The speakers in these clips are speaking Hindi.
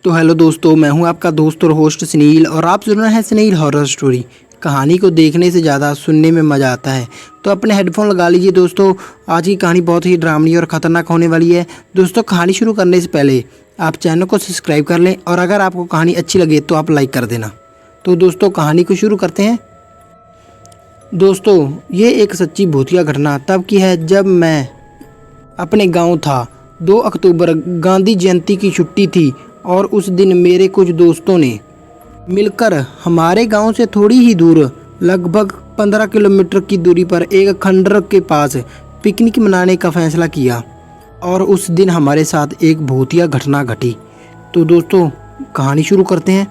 तो हेलो दोस्तों, मैं हूं आपका दोस्त और होस्ट सुनील और आप सुन रहे हैं सुनील हॉरर स्टोरी। कहानी को देखने से ज़्यादा सुनने में मज़ा आता है, तो अपने हेडफोन लगा लीजिए दोस्तों। आज की कहानी बहुत ही ड्रामनी और ख़तरनाक होने वाली है। दोस्तों, कहानी शुरू करने से पहले आप चैनल को सब्सक्राइब कर लें और अगर आपको कहानी अच्छी लगे तो आप लाइक कर देना। तो दोस्तों, कहानी को शुरू करते हैं। दोस्तों, ये एक सच्ची भूतिया घटना तब की है जब मैं अपने गाँव था। 2 अक्टूबर गांधी जयंती की छुट्टी थी और उस दिन मेरे कुछ दोस्तों ने मिलकर हमारे गांव से थोड़ी ही दूर लगभग 15 किलोमीटर की दूरी पर एक खंडर के पास पिकनिक मनाने का फैसला किया और उस दिन हमारे साथ एक भूतिया घटना घटी। तो दोस्तों, कहानी शुरू करते हैं।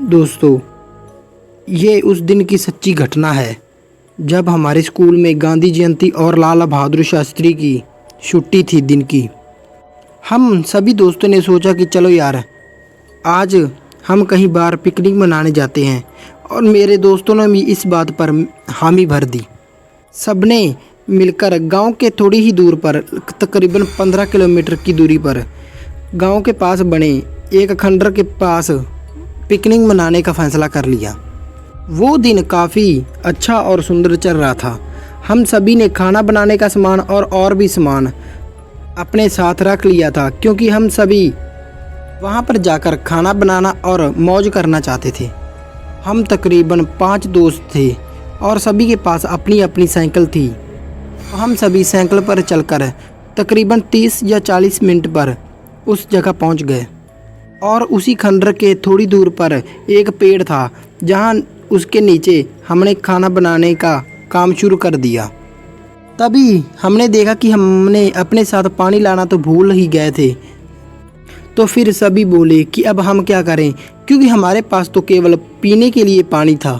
दोस्तों, ये उस दिन की सच्ची घटना है जब हमारे स्कूल में गांधी जयंती और लाला बहादुर शास्त्री की छुट्टी थी दिन की। हम सभी दोस्तों ने सोचा कि चलो यार, आज हम कहीं बाहर पिकनिक मनाने जाते हैं और मेरे दोस्तों ने भी इस बात पर हामी भर दी। सबने मिलकर गांव के थोड़ी ही दूर पर तकरीबन 15 किलोमीटर की दूरी पर गांव के पास बने एक खंडर के पास पिकनिक मनाने का फैसला कर लिया। वो दिन काफ़ी अच्छा और सुंदर चल रहा था। हम सभी ने खाना बनाने का सामान और भी सामान अपने साथ रख लिया था क्योंकि हम सभी वहाँ पर जाकर खाना बनाना और मौज करना चाहते थे। हम तकरीबन 5 दोस्त थे और सभी के पास अपनी अपनी साइकिल थी। हम सभी साइकिल पर चलकर तकरीबन 30 या 40 मिनट पर उस जगह पहुँच गए और उसी खंडर के थोड़ी दूर पर एक पेड़ था जहाँ उसके नीचे हमने खाना बनाने का काम शुरू कर दिया। तभी हमने देखा कि हमने अपने साथ पानी लाना तो भूल ही गए थे। तो फिर सभी बोले कि अब हम क्या करें, क्योंकि हमारे पास तो केवल पीने के लिए पानी था।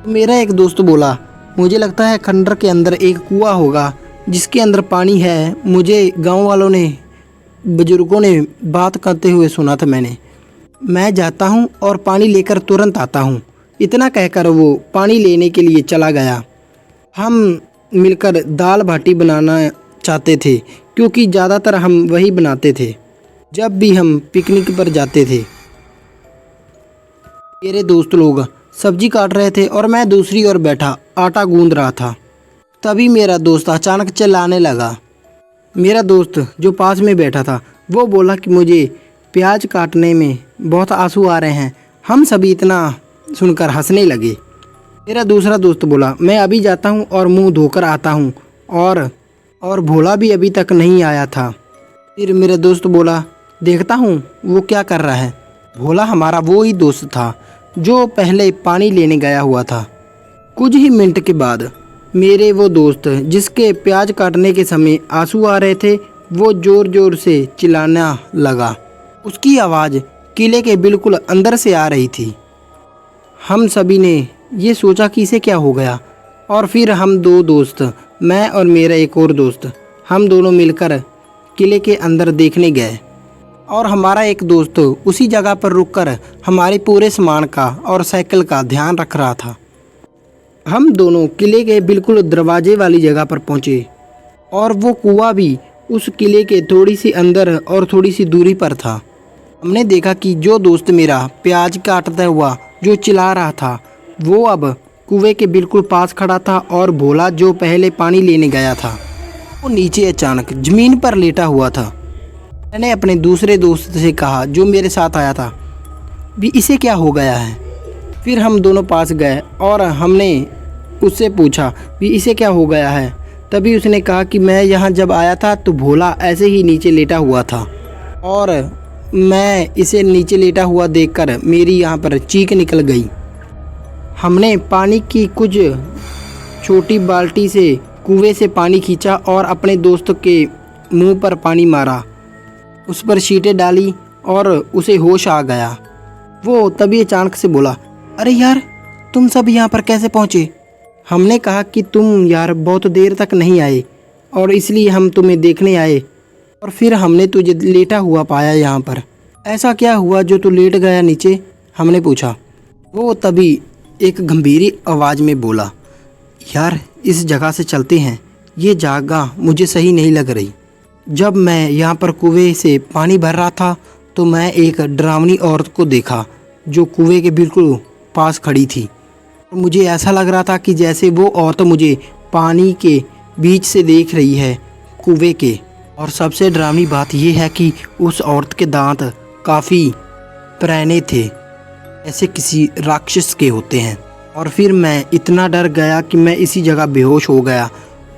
तो मेरा एक दोस्त बोला, मुझे लगता है खंडर के अंदर एक कुआं होगा जिसके अंदर पानी है। मुझे गांव वालों ने, बुजुर्गों ने बात करते हुए सुना था। मैं जाता हूँ और पानी लेकर तुरंत आता हूँ। इतना कहकर वो पानी लेने के लिए चला गया। हम मिलकर दाल बाटी बनाना चाहते थे क्योंकि ज़्यादातर हम वही बनाते थे जब भी हम पिकनिक पर जाते थे। मेरे दोस्त लोग सब्जी काट रहे थे और मैं दूसरी ओर बैठा आटा गूंद रहा था। तभी मेरा दोस्त अचानक चिल्लाने लगा। मेरा दोस्त जो पास में बैठा था वो बोला कि मुझे प्याज काटने में बहुत आंसू आ रहे हैं। हम सभी इतना सुनकर हंसने लगे। मेरा दूसरा दोस्त बोला, मैं अभी जाता हूँ और मुंह धोकर आता हूँ और भोला भी अभी तक नहीं आया था। फिर मेरा दोस्त बोला, देखता हूँ वो क्या कर रहा है। भोला हमारा वो ही दोस्त था जो पहले पानी लेने गया हुआ था। कुछ ही मिनट के बाद मेरे वो दोस्त जिसके प्याज काटने के समय आंसू आ रहे थे वो ज़ोर ज़ोर से चिल्लाना लगा। उसकी आवाज़ किले के बिल्कुल अंदर से आ रही थी। हम सभी ने ये सोचा कि इसे क्या हो गया और फिर हम 2 दोस्त, मैं और मेरा एक और दोस्त, हम दोनों मिलकर किले के अंदर देखने गए और हमारा एक दोस्त उसी जगह पर रुककर हमारे पूरे सामान का और साइकिल का ध्यान रख रहा था। हम दोनों किले के बिल्कुल दरवाजे वाली जगह पर पहुँचे और वो कुआं भी उस किले के थोड़ी सी अंदर और थोड़ी सी दूरी पर था। हमने देखा कि जो दोस्त मेरा प्याज काटता हुआ जो चिल्ला रहा था वो अब कुएं के बिल्कुल पास खड़ा था और भोला जो पहले पानी लेने गया था वो नीचे अचानक ज़मीन पर लेटा हुआ था। मैंने अपने दूसरे दोस्त से कहा जो मेरे साथ आया था, भी इसे क्या हो गया है। फिर हम दोनों पास गए और हमने उससे पूछा भी इसे क्या हो गया है। तभी उसने कहा कि मैं यहाँ जब आया था तो भोला ऐसे ही नीचे लेटा हुआ था और मैं इसे नीचे लेटा हुआ देखकर मेरी यहाँ पर चीख निकल गई। हमने पानी की कुछ छोटी बाल्टी से कुएं से पानी खींचा और अपने दोस्त के मुंह पर पानी मारा, उस पर छींटे डाली और उसे होश आ गया। वो तभी अचानक से बोला, अरे यार, तुम सब यहाँ पर कैसे पहुँचे। हमने कहा कि तुम यार बहुत देर तक नहीं आए और इसलिए हम तुम्हें देखने आए और फिर हमने तुझे लेटा हुआ पाया यहाँ पर। ऐसा क्या हुआ जो तू लेट गया नीचे, हमने पूछा। वो तभी एक गंभीर आवाज़ में बोला, यार इस जगह से चलते हैं, ये जगह मुझे सही नहीं लग रही। जब मैं यहाँ पर कुएं से पानी भर रहा था तो मैं एक डरावनी औरत को देखा जो कुएं के बिल्कुल पास खड़ी थी। और मुझे ऐसा लग रहा था कि जैसे वो औरत मुझे पानी के बीच से देख रही है, कुएं के। और सबसे डरावनी बात यह है कि उस औरत के दांत काफ़ी पुराने थे, ऐसे किसी राक्षस के होते हैं। और फिर मैं इतना डर गया कि मैं इसी जगह बेहोश हो गया।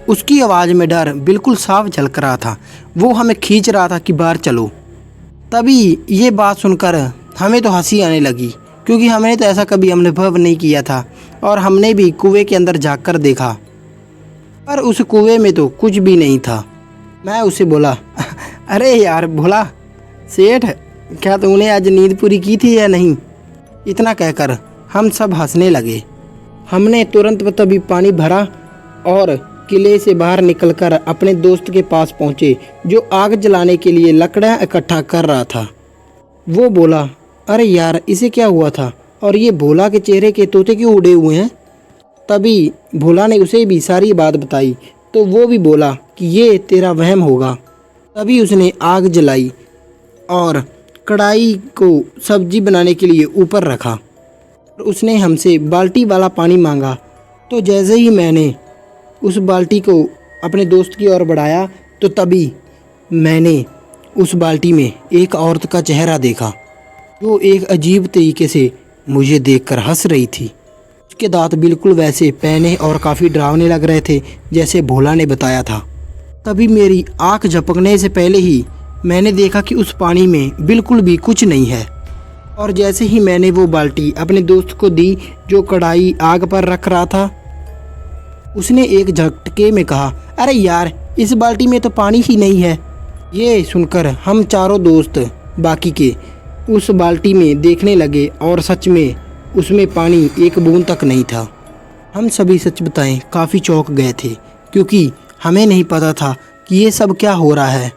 उसकी आवाज़ में डर बिल्कुल साफ झलक रहा था। वो हमें खींच रहा था कि बाहर चलो। तभी ये बात सुनकर हमें तो हंसी आने लगी, क्योंकि हमने तो ऐसा कभी अनुभव नहीं किया था। और हमने भी कुएं के अंदर झांक कर देखा, पर उस कुएं में तो कुछ भी नहीं था। मैं उसे बोला, अरे यार भोला सेठ, क्या तुमने आज नींद पूरी की थी या नहीं? इतना कहकर हम सब हंसने लगे। हमने तुरंत तभी पानी भरा और किले से बाहर निकलकर अपने दोस्त के पास पहुंचे, जो आग जलाने के लिए लकड़ियां इकट्ठा कर रहा था। वो बोला, अरे यार इसे क्या हुआ था, और ये भोला के चेहरे के तोते क्यों उड़े हुए हैं? तभी भोला ने उसे भी सारी बात बताई, तो वो भी बोला कि ये तेरा वहम होगा। तभी उसने आग जलाई और कढ़ाई को सब्जी बनाने के लिए ऊपर रखा। उसने हमसे बाल्टी वाला पानी मांगा। तो जैसे ही मैंने उस बाल्टी को अपने दोस्त की ओर बढ़ाया, तो तभी मैंने उस बाल्टी में एक औरत का चेहरा देखा, जो एक अजीब तरीके से मुझे देखकर हंस रही थी। उसके दांत बिल्कुल वैसे पैने और काफ़ी डरावने लग रहे थे जैसे भोला ने बताया था। तभी मेरी आँख झपकने से पहले ही मैंने देखा कि उस पानी में बिल्कुल भी कुछ नहीं है। और जैसे ही मैंने वो बाल्टी अपने दोस्त को दी जो कढ़ाई आग पर रख रहा था, उसने एक झटके में कहा, अरे यार इस बाल्टी में तो पानी ही नहीं है। ये सुनकर हम चारों दोस्त बाकी के उस बाल्टी में देखने लगे, और सच में उसमें पानी एक बूंद तक नहीं था। हम सभी सच बताएं काफ़ी चौंक गए थे, क्योंकि हमें नहीं पता था कि ये सब क्या हो रहा है।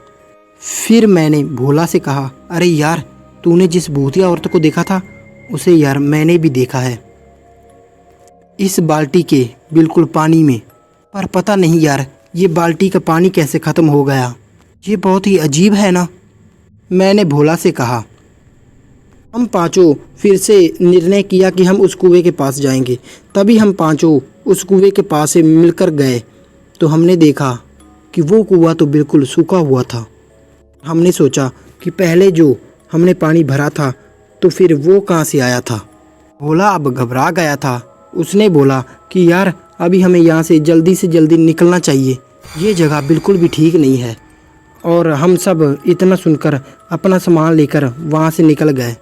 फिर मैंने भोला से कहा, अरे यार तूने जिस भूतिया औरत को देखा था, उसे यार मैंने भी देखा है इस बाल्टी के बिल्कुल पानी में। पर पता नहीं यार ये बाल्टी का पानी कैसे ख़त्म हो गया, ये बहुत ही अजीब है ना, मैंने भोला से कहा। हम पांचों फिर से निर्णय किया कि हम उस कुएं के पास जाएंगे। तभी हम पांचों उस कुएं के पास से मिलकर गए, तो हमने देखा कि वो कुआं तो बिल्कुल सूखा हुआ था। हमने सोचा कि पहले जो हमने पानी भरा था तो फिर वो कहाँ से आया था। भोला अब घबरा गया था। उसने बोला कि यार अभी हमें यहाँ से जल्दी निकलना चाहिए, ये जगह बिल्कुल भी ठीक नहीं है। और हम सब इतना सुनकर अपना सामान लेकर वहाँ से निकल गए।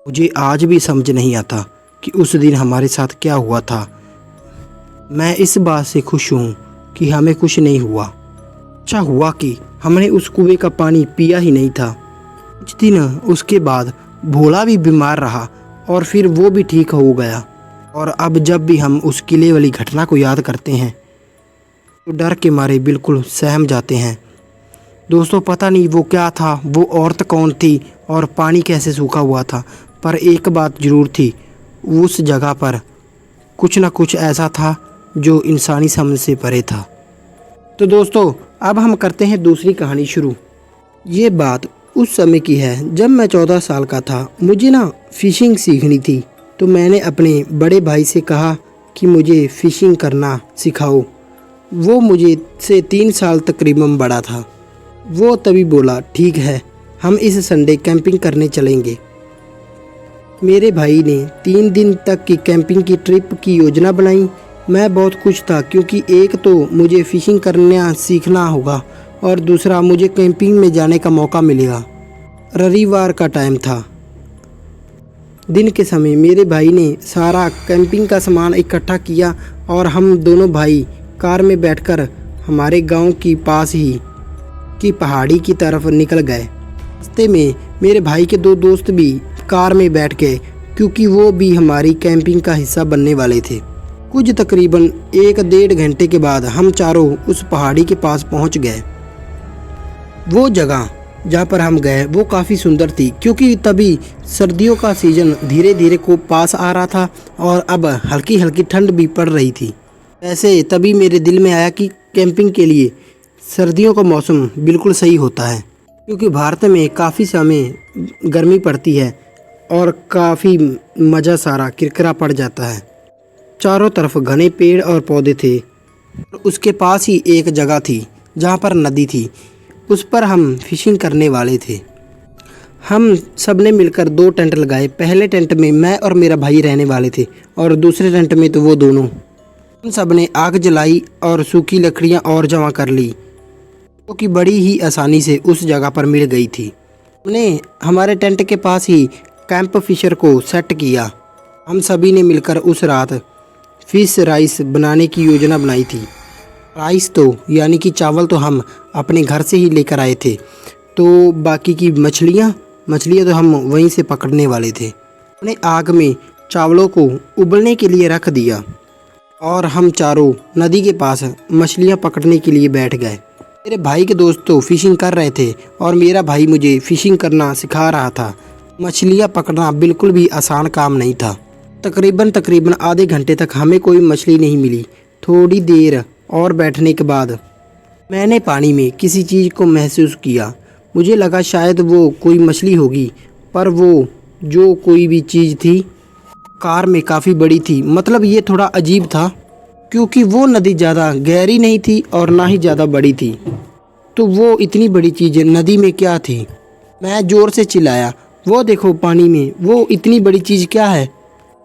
मुझे आज भी समझ नहीं आता कि उस दिन हमारे साथ क्या हुआ था। मैं इस बात से खुश हूँ कि हमें कुछ नहीं हुआ। अच्छा हुआ कि हमने उस कुएं का पानी पिया ही नहीं था। कुछ दिन उसके बाद भोला भी बीमार रहा और फिर वो भी ठीक हो गया। और अब जब भी हम उस किले वाली घटना को याद करते हैं तो डर के मारे बिल्कुल सहम जाते हैं। दोस्तों पता नहीं वो क्या था, वो औरत कौन थी और पानी कैसे सूखा हुआ था, पर एक बात ज़रूर थी, उस जगह पर कुछ ना कुछ ऐसा था जो इंसानी समझ से परे था। तो दोस्तों अब हम करते हैं दूसरी कहानी शुरू। ये बात उस समय की है जब मैं 14 साल का था। मुझे ना फ़िशिंग सीखनी थी, तो मैंने अपने बड़े भाई से कहा कि मुझे फ़िशिंग करना सिखाओ। वो मुझे से 3 साल तकरीबन बड़ा था। वो तभी बोला, ठीक है हम इस संडे कैंपिंग करने चलेंगे। मेरे भाई ने 3 दिन तक की कैंपिंग की ट्रिप की योजना बनाई। मैं बहुत खुश था, क्योंकि एक तो मुझे फ़िशिंग करना सीखना होगा और दूसरा मुझे कैंपिंग में जाने का मौका मिलेगा। रविवार का टाइम था। दिन के समय मेरे भाई ने सारा कैंपिंग का सामान इकट्ठा किया और हम दोनों भाई कार में बैठकर हमारे गांव की पास ही की पहाड़ी की तरफ निकल गए। रास्ते में मेरे भाई के 2 दोस्त भी कार में बैठ गए, क्योंकि वो भी हमारी कैंपिंग का हिस्सा बनने वाले थे। कुछ तकरीबन 1-1.5 घंटे के बाद हम चारों उस पहाड़ी के पास पहुंच गए। वो जगह जहाँ पर हम गए वो काफ़ी सुंदर थी, क्योंकि तभी सर्दियों का सीज़न धीरे धीरे को पास आ रहा था और अब हल्की हल्की ठंड भी पड़ रही थी। ऐसे तभी मेरे दिल में आया कि कैंपिंग के लिए सर्दियों का मौसम बिल्कुल सही होता है। क्योंकि भारत में काफ़ी समय गर्मी पड़ती है और काफ़ी मज़ा सारा किरकिरा पड़ जाता है। चारों तरफ घने पेड़ और पौधे थे। उसके पास ही एक जगह थी जहाँ पर नदी थी। उस पर हम फिशिंग करने वाले थे। हम सब ने मिलकर 2 टेंट लगाए। पहले टेंट में मैं और मेरा भाई रहने वाले थे और दूसरे टेंट में तो वो दोनों। हम सब ने आग जलाई और सूखी लकड़ियाँ और जमा कर ली, जो कि बड़ी ही आसानी से उस जगह पर मिल गई थी। हमने हमारे टेंट के पास ही कैंप फिशर को सेट किया। हम सभी ने मिलकर उस रात फिश राइस बनाने की योजना बनाई थी। राइस तो यानी कि चावल तो हम अपने घर से ही लेकर आए थे, तो बाकी की मछलियाँ तो हम वहीं से पकड़ने वाले थे। हमने आग में चावलों को उबलने के लिए रख दिया और हम चारों नदी के पास मछलियाँ पकड़ने के लिए बैठ गए। मेरे भाई के दोस्त तो फिशिंग कर रहे थे और मेरा भाई मुझे फिशिंग करना सिखा रहा था। मछलियाँ पकड़ना बिल्कुल भी आसान काम नहीं था। तकरीबन आधे घंटे तक हमें कोई मछली नहीं मिली। थोड़ी देर और बैठने के बाद मैंने पानी में किसी चीज़ को महसूस किया। मुझे लगा शायद वो कोई मछली होगी, पर वो जो कोई भी चीज़ थी कार में काफ़ी बड़ी थी। मतलब ये थोड़ा अजीब था क्योंकि वो नदी ज़्यादा गहरी नहीं थी और ना ही ज़्यादा बड़ी थी, तो वो इतनी बड़ी चीज़ नदी में क्या थी। मैं ज़ोर से चिल्लाया, वो देखो पानी में वो इतनी बड़ी चीज़ क्या है।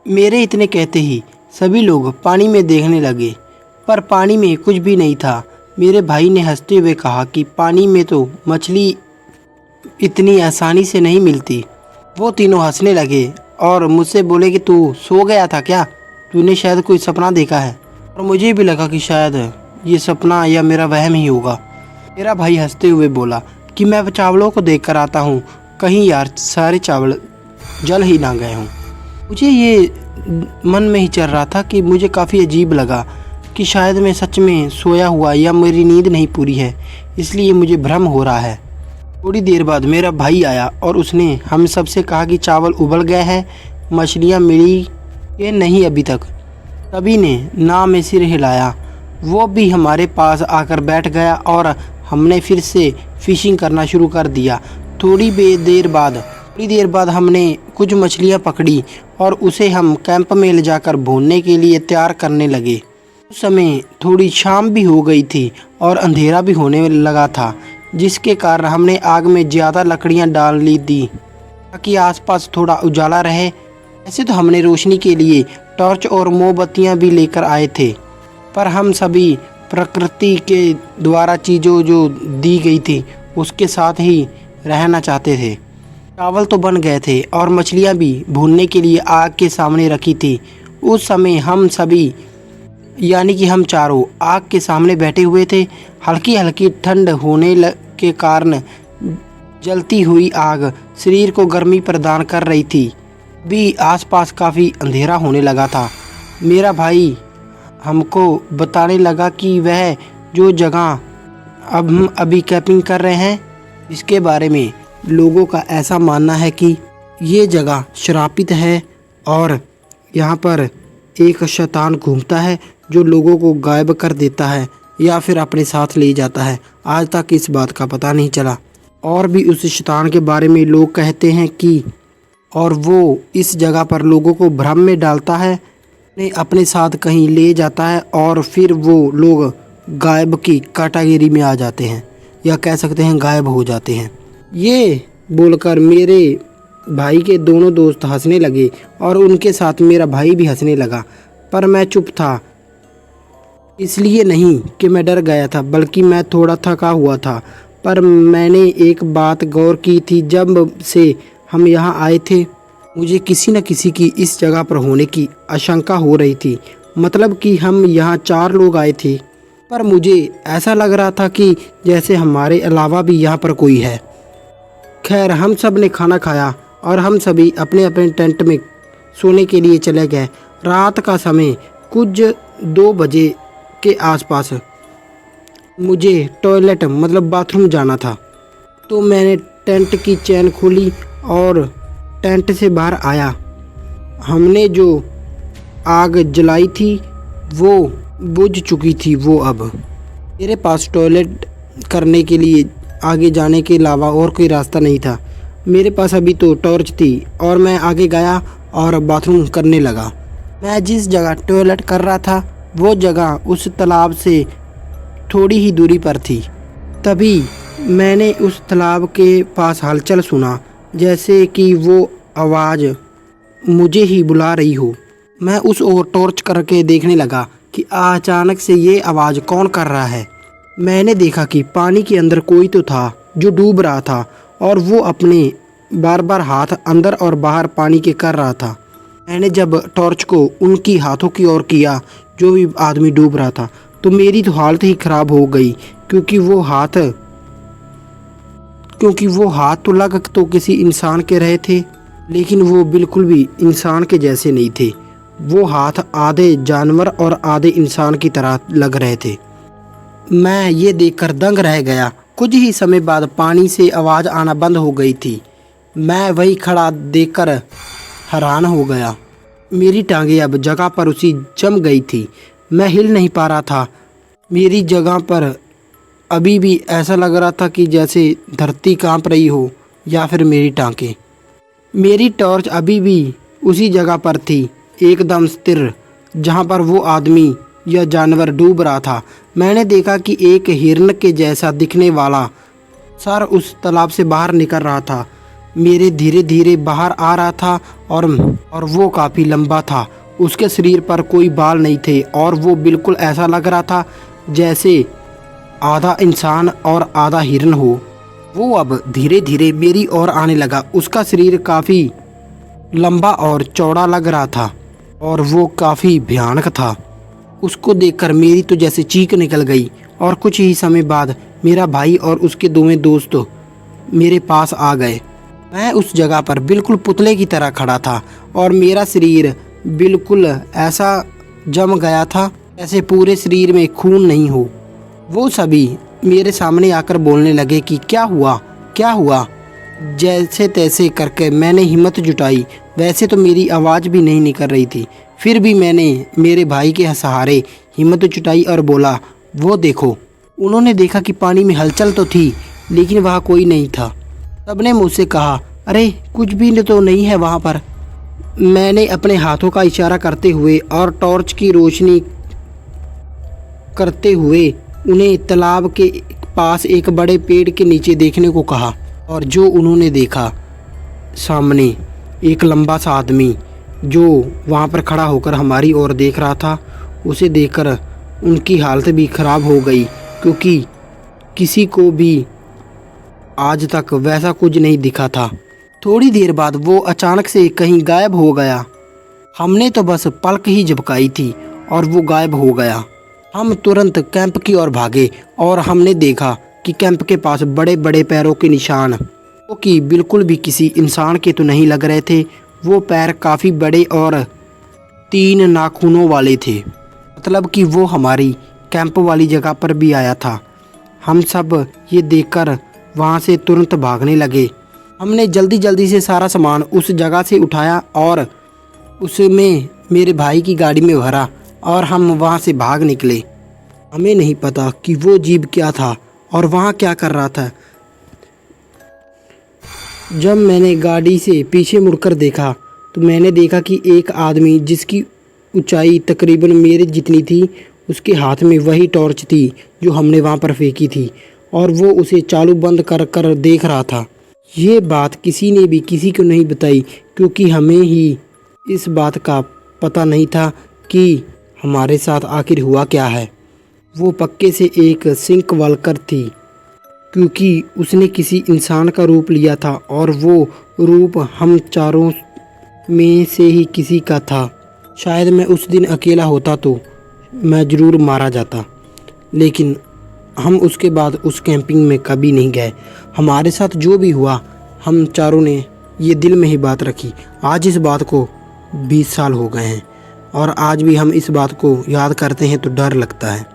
मेरे इतने कहते ही सभी लोग पानी में देखने लगे, पर पानी में कुछ भी नहीं था। मेरे भाई ने हंसते हुए कहा कि पानी में तो मछली इतनी आसानी से नहीं मिलती। वो तीनों हंसने लगे और मुझसे बोले कि तू सो गया था क्या, तूने शायद कोई सपना देखा है। और मुझे भी लगा कि शायद ये सपना या मेरा वहम ही होगा। मेरा भाई हंसते हुए बोला कि मैं चावलों को देख कर आता हूँ, कहीं यार सारे चावल जल ही ना गए हों। मुझे ये मन में ही चल रहा था कि मुझे काफ़ी अजीब लगा कि शायद मैं सच में सोया हुआ या मेरी नींद नहीं पूरी है, इसलिए मुझे भ्रम हो रहा है। थोड़ी देर बाद मेरा भाई आया और उसने हम सब से कहा कि चावल उबल गए हैं, मछलियाँ मिली कि नहीं अभी तक। सभी ने ना में सिर हिलाया। वो भी हमारे पास आकर बैठ गया और हमने फिर से फिशिंग करना शुरू कर दिया। थोड़ी देर बाद हमने कुछ मछलियाँ पकड़ी और उसे हम कैंप में ले जाकर भूनने के लिए तैयार करने लगे। उस समय थोड़ी शाम भी हो गई थी और अंधेरा भी होने लगा था, जिसके कारण हमने आग में ज़्यादा लकड़ियाँ डाल ली थी ताकि आसपास थोड़ा उजाला रहे। ऐसे तो हमने रोशनी के लिए टॉर्च और मोमबत्तियाँ भी लेकर आए थे, पर हम सभी प्रकृति के द्वारा चीज़ों जो दी गई थी उसके साथ ही रहना चाहते थे। चावल तो बन गए थे और मछलियाँ भी भूनने के लिए आग के सामने रखी थी। उस समय हम सभी यानी कि हम चारों आग के सामने बैठे हुए थे। हल्की हल्की ठंड होने के कारण जलती हुई आग शरीर को गर्मी प्रदान कर रही थी। भी आसपास काफ़ी अंधेरा होने लगा था। मेरा भाई हमको बताने लगा कि वह जो जगह अब हम अभी कैंपिंग कर रहे हैं, इसके बारे में लोगों का ऐसा मानना है कि ये जगह श्रापित है और यहाँ पर एक शैतान घूमता है जो लोगों को गायब कर देता है या फिर अपने साथ ले जाता है। आज तक इस बात का पता नहीं चला। और भी उस शैतान के बारे में लोग कहते हैं कि और वो इस जगह पर लोगों को भ्रम में डालता है, अपने साथ कहीं ले जाता है और फिर वो लोग गायब की कैटेगरी में आ जाते हैं या कह सकते हैं गायब हो जाते हैं। ये बोलकर मेरे भाई के दोनों दोस्त हंसने लगे और उनके साथ मेरा भाई भी हंसने लगा, पर मैं चुप था। इसलिए नहीं कि मैं डर गया था, बल्कि मैं थोड़ा थका हुआ था। पर मैंने एक बात गौर की थी, जब से हम यहाँ आए थे मुझे किसी न किसी की इस जगह पर होने की आशंका हो रही थी। मतलब कि हम यहाँ 4 लोग आए थे, पर मुझे ऐसा लग रहा था कि जैसे हमारे अलावा भी यहाँ पर कोई है। खैर, हम सब ने खाना खाया और हम सभी अपने अपने टेंट में सोने के लिए चले गए। रात का समय कुछ 2 बजे के आसपास मुझे टॉयलेट मतलब बाथरूम जाना था, तो मैंने टेंट की चैन खोली और टेंट से बाहर आया। हमने जो आग जलाई थी वो बुझ चुकी थी। वो अब मेरे पास टॉयलेट करने के लिए आगे जाने के अलावा और कोई रास्ता नहीं था। मेरे पास अभी तो टॉर्च थी और मैं आगे गया और बाथरूम करने लगा। मैं जिस जगह टॉयलेट कर रहा था वो जगह उस तालाब से थोड़ी ही दूरी पर थी। तभी मैंने उस तालाब के पास हलचल सुना, जैसे कि वो आवाज़ मुझे ही बुला रही हो। मैं उस ओर टॉर्च करके देखने लगा कि अचानक से ये आवाज़ कौन कर रहा है। मैंने देखा कि पानी के अंदर कोई तो था जो डूब रहा था और वो अपने बार बार हाथ अंदर और बाहर पानी के कर रहा था। मैंने जब टॉर्च को उनकी हाथों की ओर किया जो भी आदमी डूब रहा था, तो मेरी तो हालत ही ख़राब हो गई, क्योंकि वो हाथ तो लग तो किसी इंसान के रहे थे, लेकिन वो बिल्कुल भी इंसान के जैसे नहीं थे। वो हाथ आधे जानवर और आधे इंसान की तरह लग रहे थे। मैं ये देखकर दंग रह गया। कुछ ही समय बाद पानी से आवाज़ आना बंद हो गई थी। मैं वही खड़ा देखकर हैरान हो गया। मेरी टांगें अब जगह पर उसी जम गई थी। मैं हिल नहीं पा रहा था। मेरी जगह पर अभी भी ऐसा लग रहा था कि जैसे धरती कांप रही हो या फिर मेरी टांगें। मेरी टॉर्च अभी भी उसी जगह पर थी, एकदम स्थिर, जहाँ पर वो आदमी या जानवर डूब रहा था। मैंने देखा कि एक हिरन के जैसा दिखने वाला सर उस तालाब से बाहर निकल रहा था। मेरे धीरे धीरे बाहर आ रहा था और वो काफ़ी लंबा था। उसके शरीर पर कोई बाल नहीं थे और वो बिल्कुल ऐसा लग रहा था जैसे आधा इंसान और आधा हिरन हो। वो अब धीरे धीरे मेरी ओर आने लगा। उसका शरीर काफ़ी लंबा और चौड़ा लग रहा था और वो काफ़ी भयानक था। उसको देखकर मेरी तो जैसे चीख निकल गई। और कुछ ही समय बाद मेरा भाई और उसके दोवें दोस्त मेरे पास आ गए। मैं उस जगह पर बिल्कुल पुतले की तरह खड़ा था और मेरा शरीर बिल्कुल ऐसा जम गया था जैसे पूरे शरीर में खून नहीं हो। वो सभी मेरे सामने आकर बोलने लगे कि क्या हुआ, क्या हुआ। जैसे तैसे करके मैंने हिम्मत जुटाई। वैसे तो मेरी आवाज़ भी नहीं निकल रही थी, फिर भी मैंने मेरे भाई के सहारे हिम्मत जुटाई और बोला, वो देखो। उन्होंने देखा कि पानी में हलचल तो थी, लेकिन वहाँ कोई नहीं था। सबने मुझसे कहा, अरे कुछ भी तो नहीं है वहाँ पर। मैंने अपने हाथों का इशारा करते हुए और टॉर्च की रोशनी करते हुए उन्हें तालाब के पास एक बड़े पेड़ के नीचे देखने को कहा। और जो उन्होंने देखा, सामने एक लंबा सा आदमी जो वहाँ पर खड़ा होकर हमारी ओर देख रहा था। उसे देखकर उनकी हालत भी ख़राब हो गई, क्योंकि किसी को भी आज तक वैसा कुछ नहीं दिखा था। थोड़ी देर बाद वो अचानक से कहीं गायब हो गया। हमने तो बस पलक ही झपकाई थी और वो गायब हो गया। हम तुरंत कैंप की ओर भागे और हमने देखा कि कैंप के पास बड़े बड़े पैरों के निशान, वो कि बिल्कुल भी किसी इंसान के तो नहीं लग रहे थे। वो पैर काफ़ी बड़े और 3 नाखूनों वाले थे, मतलब कि वो हमारी कैंप वाली जगह पर भी आया था। हम सब ये देखकर वहाँ से तुरंत भागने लगे। हमने जल्दी जल्दी से सारा सामान उस जगह से उठाया और उसमें मेरे भाई की गाड़ी में भरा और हम वहाँ से भाग निकले। हमें नहीं पता कि वो जीव क्या था और वहाँ क्या कर रहा था। जब मैंने गाड़ी से पीछे मुड़कर देखा तो मैंने देखा कि एक आदमी जिसकी ऊंचाई तकरीबन मेरे जितनी थी, उसके हाथ में वही टॉर्च थी जो हमने वहाँ पर फेंकी थी और वो उसे चालू बंद कर कर देख रहा था। ये बात किसी ने भी किसी को नहीं बताई, क्योंकि हमें ही इस बात का पता नहीं था कि हमारे साथ आखिर हुआ क्या है। वो पक्के से एक सिंक वाल्कर थी, क्योंकि उसने किसी इंसान का रूप लिया था और वो रूप हम चारों में से ही किसी का था। शायद मैं उस दिन अकेला होता तो मैं ज़रूर मारा जाता, लेकिन हम उसके बाद उस कैंपिंग में कभी नहीं गए। हमारे साथ जो भी हुआ, हम चारों ने ये दिल में ही बात रखी। आज इस बात को 20 साल हो गए हैं और आज भी हम इस बात को याद करते हैं तो डर लगता है।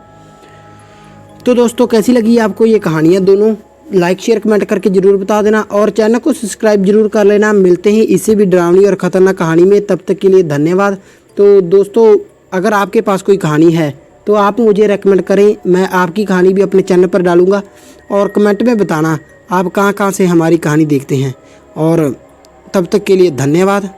तो दोस्तों, कैसी लगी आपको ये कहानियाँ दोनों? लाइक शेयर कमेंट करके ज़रूर बता देना और चैनल को सब्सक्राइब जरूर कर लेना। मिलते हैं इससे भी डरावनी और ख़तरनाक कहानी में, तब तक के लिए धन्यवाद। तो दोस्तों, अगर आपके पास कोई कहानी है तो आप मुझे रेकमेंड करें, मैं आपकी कहानी भी अपने चैनल पर डालूँगा। और कमेंट में बताना आप कहाँ कहाँ से हमारी कहानी देखते हैं। और तब तक के लिए धन्यवाद।